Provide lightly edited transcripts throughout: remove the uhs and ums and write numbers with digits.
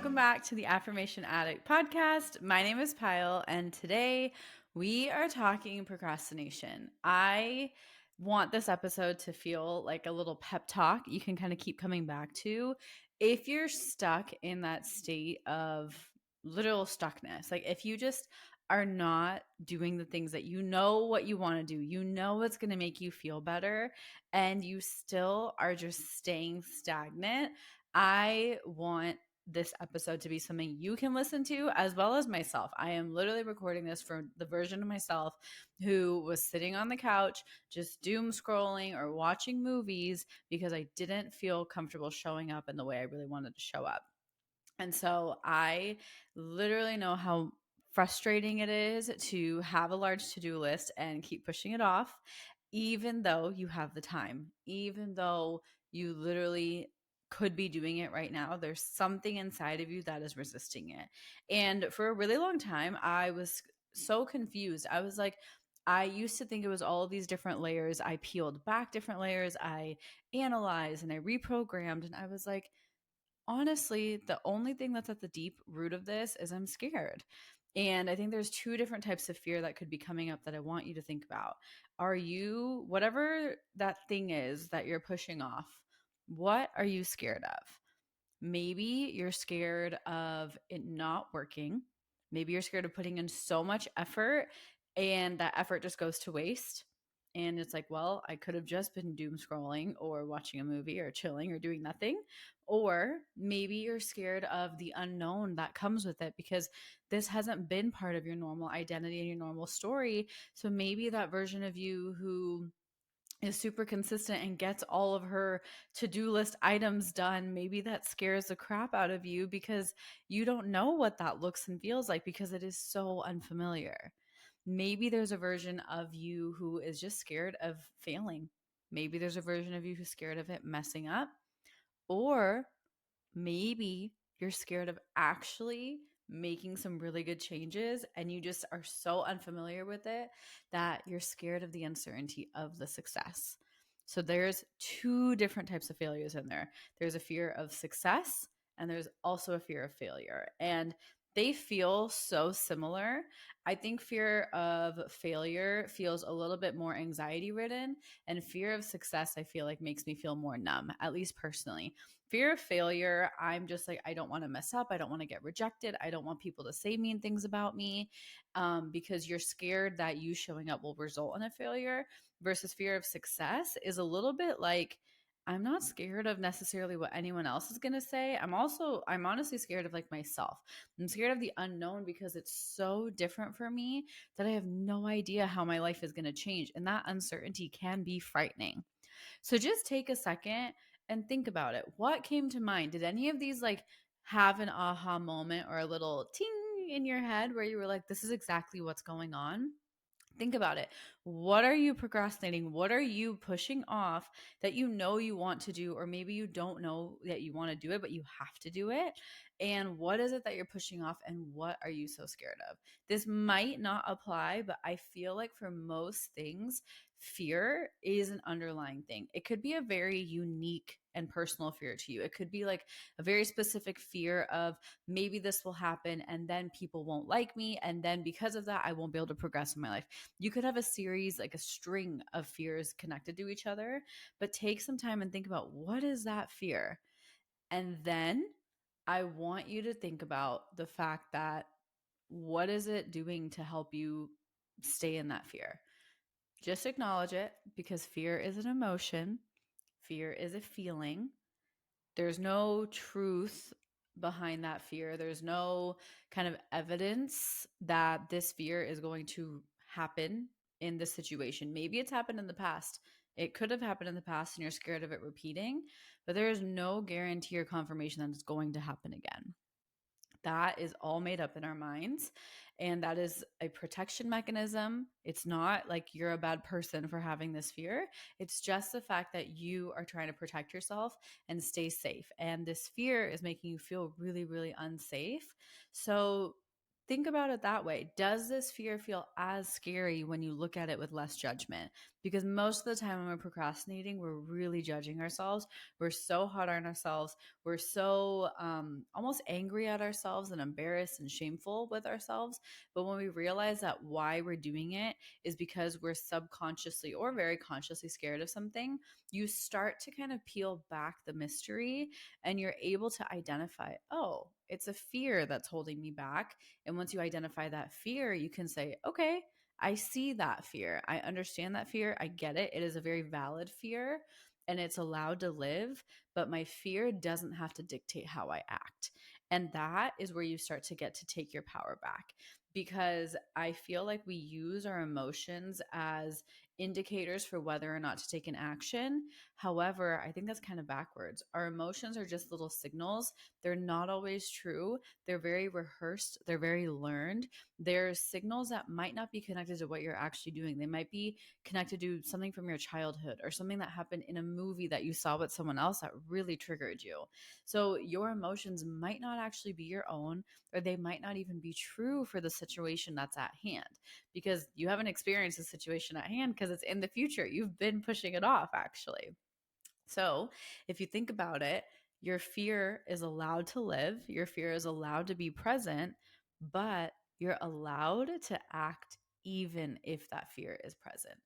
welcome back to the Affirmation Addict podcast. My name is Pyle, and today we are talking procrastination. I want this episode to feel like a little pep talk you can kind of keep coming back to if you're stuck in that state of literal stuckness. Like if you just are not doing the things that you know what you want to do, you know what's going to make you feel better, and you still are just staying stagnant. I want this episode to be something you can listen to as well as myself. I am literally recording this for the version of myself who was sitting on the couch just doom scrolling or watching movies because I didn't feel comfortable showing up in the way I really wanted to show up. And so I literally know how frustrating it is to have a large to-do list and keep pushing it off, even though you have the time, even though you literally could be doing it right now. There's something inside of you that is resisting it. And for a really long time, I was so confused. I was like, I used to think it was all of these different layers. I peeled back different layers. I analyzed and I reprogrammed. And I was like, honestly, the only thing that's at the deep root of this is I'm scared. And I think there's two different types of fear that could be coming up that I want you to think about. Are you, whatever that thing is that you're pushing off, what are you scared of? Maybe you're scared of it not working. Maybe you're scared of putting in so much effort and that effort just goes to waste. And it's like, well, I could have just been doom scrolling or watching a movie or chilling or doing nothing. Or maybe you're scared of the unknown that comes with it because this hasn't been part of your normal identity and your normal story. So maybe that version of you who is super consistent and gets all of her to-do list items done, maybe that scares the crap out of you because you don't know what that looks and feels like because it is so unfamiliar. Maybe there's a version of you who is just scared of failing. Maybe there's a version of you who's scared of it messing up. Or maybe you're scared of actually making some really good changes and you just are so unfamiliar with it that you're scared of the uncertainty of the success. So there's two different types of failures in there. There's a fear of success and there's also a fear of failure. And they feel so similar. I think fear of failure feels a little bit more anxiety ridden, and fear of success, I feel like, makes me feel more numb, at least personally. Fear of failure, I'm just like, I don't want to mess up. I don't want to get rejected. I don't want people to say mean things about me, because you're scared that you showing up will result in a failure. Versus fear of success is a little bit like, I'm not scared of necessarily what anyone else is going to say. I'm honestly scared of like myself. I'm scared of the unknown because it's so different for me that I have no idea how my life is going to change. And that uncertainty can be frightening. So just take a second and think about it. What came to mind? Did any of these like have an aha moment or a little ting in your head where you were like, this is exactly what's going on? Think about it. What are you procrastinating? What are you pushing off that you know you want to do, or maybe you don't know that you want to do it, but you have to do it? And what is it that you're pushing off, and what are you so scared of? This might not apply, but I feel like for most things, fear is an underlying thing. It could be a very unique and personal fear to you. It could be like a very specific fear of maybe this will happen and then people won't like me. And then because of that, I won't be able to progress in my life. You could have a series, like a string of fears connected to each other, but take some time and think about what is that fear? And then I want you to think about the fact that what is it doing to help you stay in that fear? Just acknowledge it because fear is an emotion, fear is a feeling. There's no truth behind that fear. There's no kind of evidence that this fear is going to happen in this situation. Maybe it's happened in the past. It could have happened in the past and you're scared of it repeating, but there is no guarantee or confirmation that it's going to happen again. That is all made up in our minds. And that is a protection mechanism. It's not like you're a bad person for having this fear. It's just the fact that you are trying to protect yourself and stay safe. And this fear is making you feel really, really unsafe. So think about it that way. Does this fear feel as scary when you look at it with less judgment? Because most of the time when we're procrastinating, we're really judging ourselves. We're so hard on ourselves. We're so almost angry at ourselves and embarrassed and shameful with ourselves. But when we realize that why we're doing it is because we're subconsciously or very consciously scared of something, you start to kind of peel back the mystery and you're able to identify, oh, it's a fear that's holding me back. And once you identify that fear, you can say, okay, I see that fear. I understand that fear. I get it. It is a very valid fear and it's allowed to live, but my fear doesn't have to dictate how I act. And that is where you start to get to take your power back, because I feel like we use our emotions as indicators for whether or not to take an action. However, I think that's kind of backwards. Our emotions are just little signals. They're not always true. They're very rehearsed, they're very learned. There's signals that might not be connected to what you're actually doing. They might be connected to something from your childhood or something that happened in a movie that you saw with someone else that really triggered you. So your emotions might not actually be your own, or they might not even be true for the situation that's at hand, because you haven't experienced the situation at hand because it's in the future. You've been pushing it off, actually. So, if you think about it, your fear is allowed to live, your fear is allowed to be present, but you're allowed to act even if that fear is present.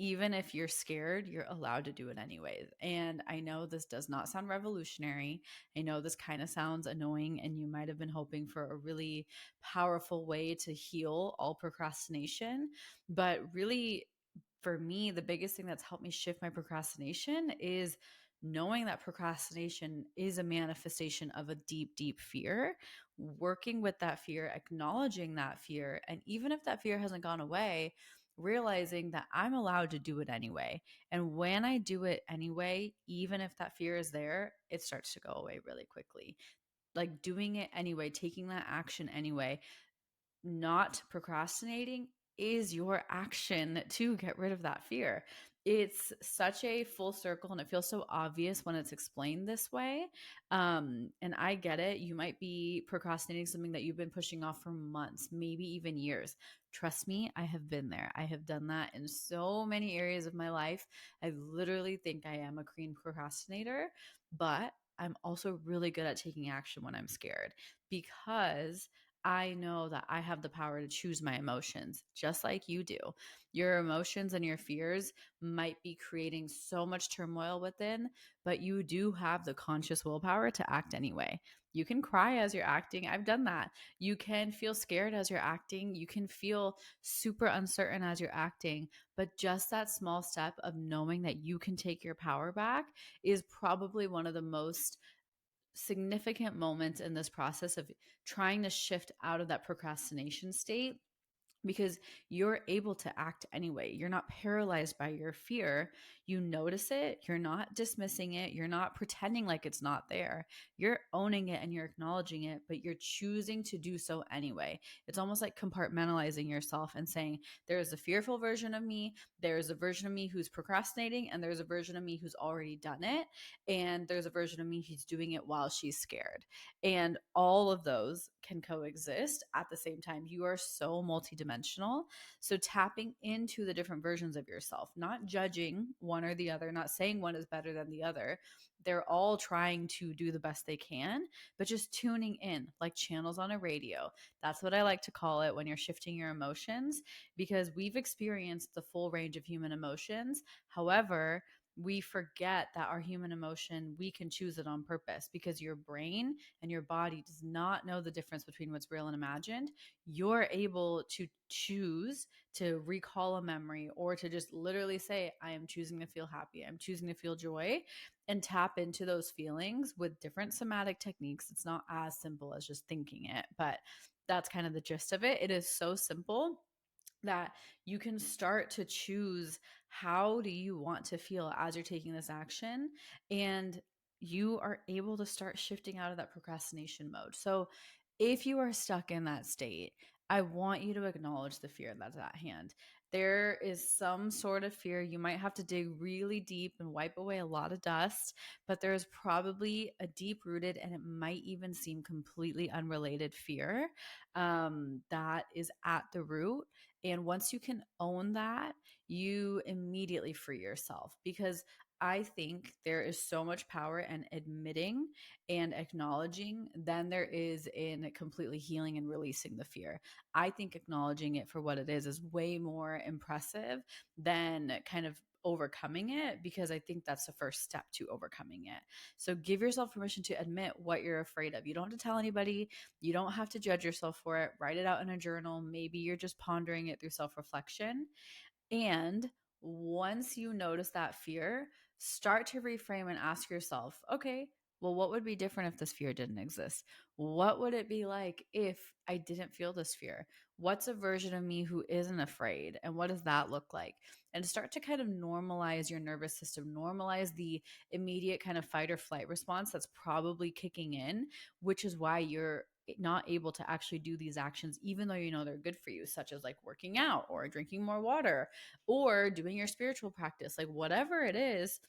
Even if you're scared, you're allowed to do it anyways. And I know this does not sound revolutionary. I know this kind of sounds annoying, and you might have been hoping for a really powerful way to heal all procrastination. But really, for me, the biggest thing that's helped me shift my procrastination is knowing that procrastination is a manifestation of a deep, deep fear, working with that fear, acknowledging that fear. And even if that fear hasn't gone away, realizing that I'm allowed to do it anyway. And when I do it anyway, even if that fear is there, it starts to go away really quickly. Like doing it anyway, taking that action anyway, not procrastinating is your action to get rid of that fear. It's such a full circle and it feels so obvious when it's explained this way. And I get it. You might be procrastinating something that you've been pushing off for months, maybe even years. Trust me, I have been there. I have done that in so many areas of my life. I literally think I am a cream procrastinator, but I'm also really good at taking action when I'm scared, because I know that I have the power to choose my emotions just like you do. Your emotions and your fears might be creating so much turmoil within, but you do have the conscious willpower to act anyway. You can cry as you're acting. I've done that. You can feel scared as you're acting. You can feel super uncertain as you're acting. But just that small step of knowing that you can take your power back is probably one of the most significant moments in this process of trying to shift out of that procrastination state, because you're able to act anyway. You're not paralyzed by your fear. You notice it. You're not dismissing it. You're not pretending like it's not there. You're owning it and you're acknowledging it, but you're choosing to do so anyway. It's almost like compartmentalizing yourself and saying, there's a fearful version of me, there's a version of me who's procrastinating, and there's a version of me who's already done it. And there's a version of me who's doing it while she's scared. And all of those can coexist at the same time. You are so multidimensional. So tapping into the different versions of yourself, not judging one or the other, not saying one is better than the other. They're all trying to do the best they can, but just tuning in like channels on a radio. That's what I like to call it when you're shifting your emotions, because we've experienced the full range of human emotions. However, we forget that our human emotion, we can choose it on purpose, because your brain and your body does not know the difference between what's real and imagined. You're able to choose to recall a memory, or to just literally say, I am choosing to feel happy. I'm choosing to feel joy, and tap into those feelings with different somatic techniques. It's not as simple as just thinking it, but that's kind of the gist of it. It is so simple that you can start to choose, how do you want to feel as you're taking this action, and you are able to start shifting out of that procrastination mode. So if you are stuck in that state, I want you to acknowledge the fear that's at hand. There is some sort of fear. You might have to dig really deep and wipe away a lot of dust, but there's probably a deep rooted, and it might even seem completely unrelated fear that is at the root. And once you can own that, you immediately free yourself, because I think there is so much power in admitting and acknowledging than there is in completely healing and releasing the fear. I think acknowledging it for what it is way more impressive than kind of overcoming it, because I think that's the first step to overcoming it. So give yourself permission to admit what you're afraid of. You don't have to tell anybody. You don't have to judge yourself for it. Write it out in a journal. Maybe you're just pondering it through self reflection. And once you notice that fear, start to reframe and ask yourself, okay, well, what would be different if this fear didn't exist? What would it be like if I didn't feel this fear? What's a version of me who isn't afraid? And what does that look like? And start to kind of normalize your nervous system, normalize the immediate kind of fight or flight response that's probably kicking in, which is why you're not able to actually do these actions, even though you know they're good for you, such as like working out or drinking more water or doing your spiritual practice, like whatever it is.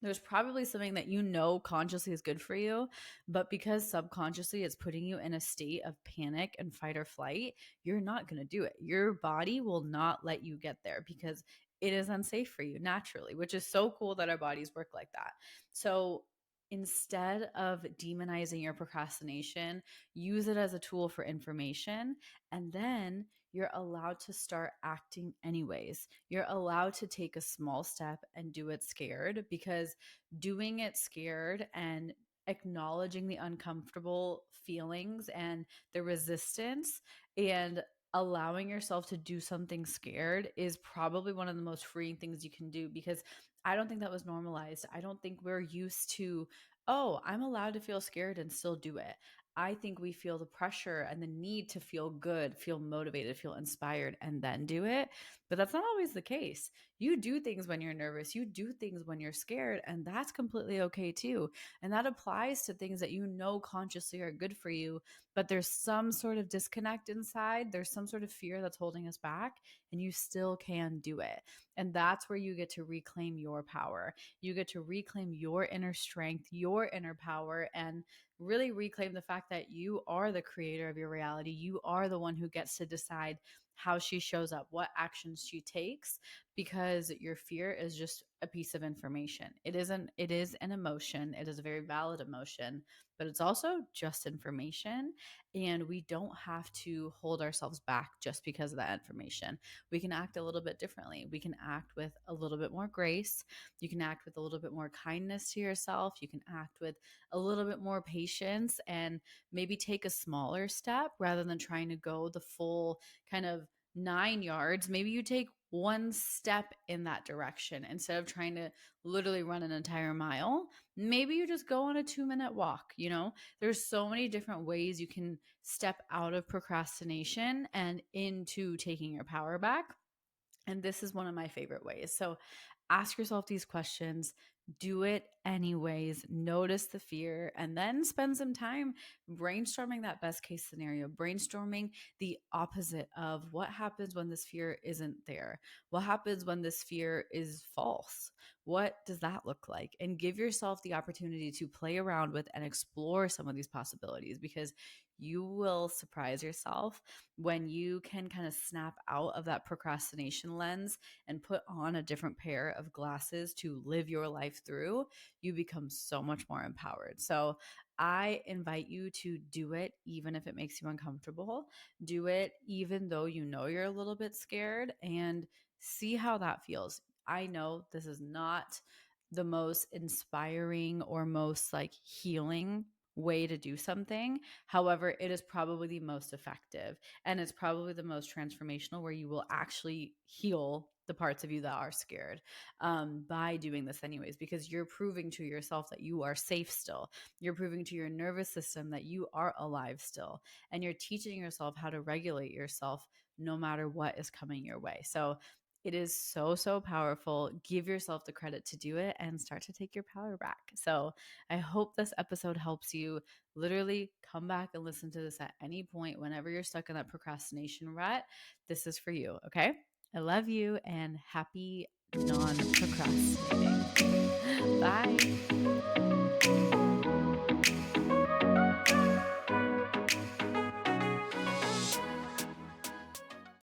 There's probably something that you know consciously is good for you, but because subconsciously it's putting you in a state of panic and fight or flight, you're not going to do it. Your body will not let you get there because it is unsafe for you naturally, which is so cool that our bodies work like that. So instead of demonizing your procrastination, use it as a tool for information, and then you're allowed to start acting anyways. You're allowed to take a small step and do it scared, because doing it scared and acknowledging the uncomfortable feelings and the resistance and allowing yourself to do something scared is probably one of the most freeing things you can do, because I don't think that was normalized. I don't think we're used to, oh, I'm allowed to feel scared and still do it. I think we feel the pressure and the need to feel good, feel motivated, feel inspired, and then do it. But that's not always the case. You do things when you're nervous, you do things when you're scared, and that's completely okay too. And that applies to things that you know consciously are good for you, but there's some sort of disconnect inside. There's some sort of fear that's holding us back, and you still can do it. And that's where you get to reclaim your power. You get to reclaim your inner strength, your inner power, and really reclaim the fact that you are the creator of your reality. You are the one who gets to decide how she shows up, what actions she takes, because your fear is just a piece of information. It is an emotion. It is a very valid emotion, but it's also just information. And we don't have to hold ourselves back just because of that information. We can act a little bit differently. We can act with a little bit more grace. You can act with a little bit more kindness to yourself. You can act with a little bit more patience and maybe take a smaller step rather than trying to go the full kind of 9 yards. Maybe you take one step in that direction instead of trying to literally run an entire mile. Maybe you just go on a 2-minute walk. There's so many different ways you can step out of procrastination and into taking your power back. And this is one of my favorite ways. So ask yourself these questions, do it anyways, notice the fear, and then spend some time brainstorming that best case scenario, brainstorming the opposite of what happens when this fear isn't there. What happens when this fear is false? What does that look like? And give yourself the opportunity to play around with and explore some of these possibilities, because you will surprise yourself when you can kind of snap out of that procrastination lens and put on a different pair of glasses to live your life through. You become so much more empowered. So I invite you to do it even if it makes you uncomfortable. Do it even though you know you're a little bit scared, and see how that feels. I know this is not the most inspiring or most like healing way to do something. However, it is probably the most effective, and it's probably the most transformational, where you will actually heal the parts of you that are scared by doing this anyways, because you're proving to yourself that you are safe still. You're proving to your nervous system that you are alive still, and you're teaching yourself how to regulate yourself no matter what is coming your way. So it is so, so powerful. Give yourself the credit to do it and start to take your power back. So I hope this episode helps you. Literally come back and listen to this at any point whenever you're stuck in that procrastination rut. This is for you. Okay. I love you and happy non procrastinating. Bye.